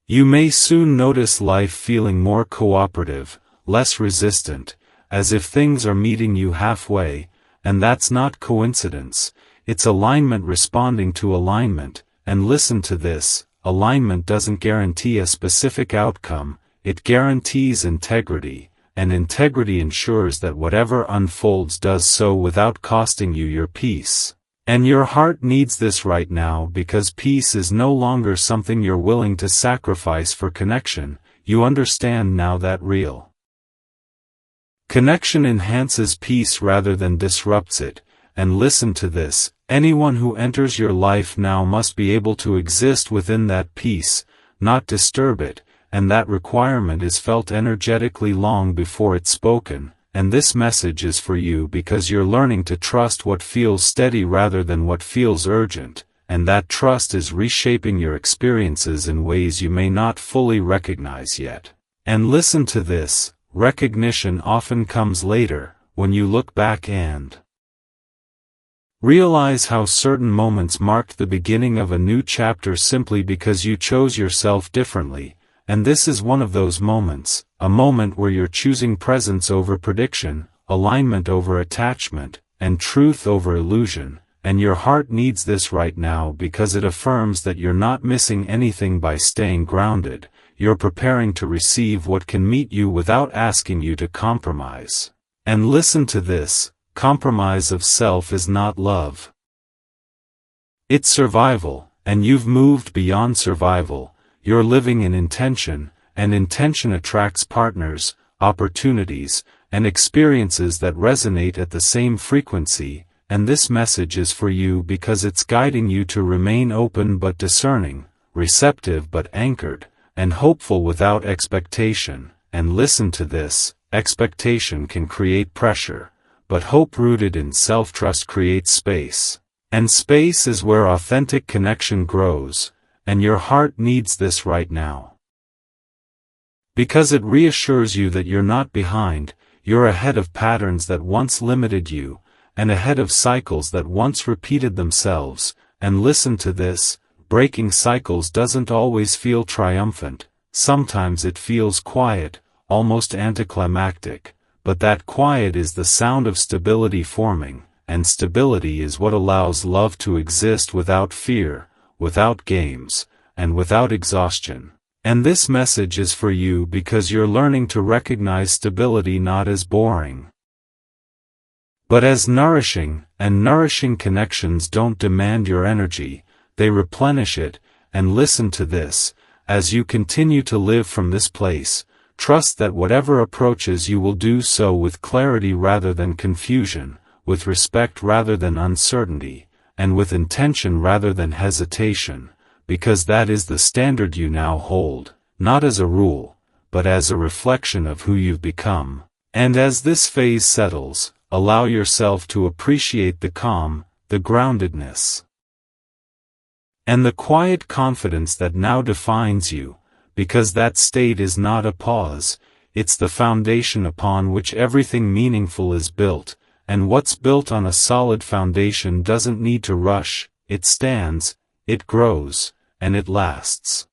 you may soon notice life feeling more cooperative, less resistant, as if things are meeting you halfway. And that's not coincidence, it's alignment responding to alignment. And listen to this, alignment doesn't guarantee a specific outcome, it guarantees integrity, and integrity ensures that whatever unfolds does so without costing you your peace. And your heart needs this right now because peace is no longer something you're willing to sacrifice for connection. You understand now that real connection enhances peace rather than disrupts it. And listen to this, anyone who enters your life now must be able to exist within that peace, not disturb it, and that requirement is felt energetically long before it's spoken. And this message is for you because you're learning to trust what feels steady rather than what feels urgent, and that trust is reshaping your experiences in ways you may not fully recognize yet. And listen to this, recognition often comes later, when you look back and realize how certain moments marked the beginning of a new chapter simply because you chose yourself differently. And this is one of those moments, a moment where you're choosing presence over prediction, alignment over attachment, and truth over illusion. and your heart needs this right now because it affirms that you're not missing anything by staying grounded. You're preparing to receive what can meet you without asking you to compromise. And listen to this, compromise of self is not love. It's survival, and you've moved beyond survival. You're living in intention, and intention attracts partners, opportunities, and experiences that resonate at the same frequency, and this message is for you because it's guiding you to remain open but discerning, receptive but anchored, and hopeful without expectation. And listen to this, expectation can create pressure, but hope rooted in self-trust creates space. And space is where authentic connection grows, and your heart needs this right now. Because it reassures you that you're not behind, you're ahead of patterns that once limited you, and ahead of cycles that once repeated themselves. And listen to this, breaking cycles doesn't always feel triumphant, sometimes it feels quiet, almost anticlimactic, but that quiet is the sound of stability forming, and stability is what allows love to exist without fear, without games, and without exhaustion. And this message is for you because you're learning to recognize stability not as boring, but as nourishing, and nourishing connections don't demand your energy, they replenish it. And listen to this, as you continue to live from this place, trust that whatever approaches you will do so with clarity rather than confusion, with respect rather than uncertainty, and with intention rather than hesitation, because that is the standard you now hold, not as a rule, but as a reflection of who you've become. And as this phase settles, allow yourself to appreciate the calm, the groundedness, and the quiet confidence that now defines you, because that state is not a pause, it's the foundation upon which everything meaningful is built, and what's built on a solid foundation doesn't need to rush, it stands, it grows, and it lasts.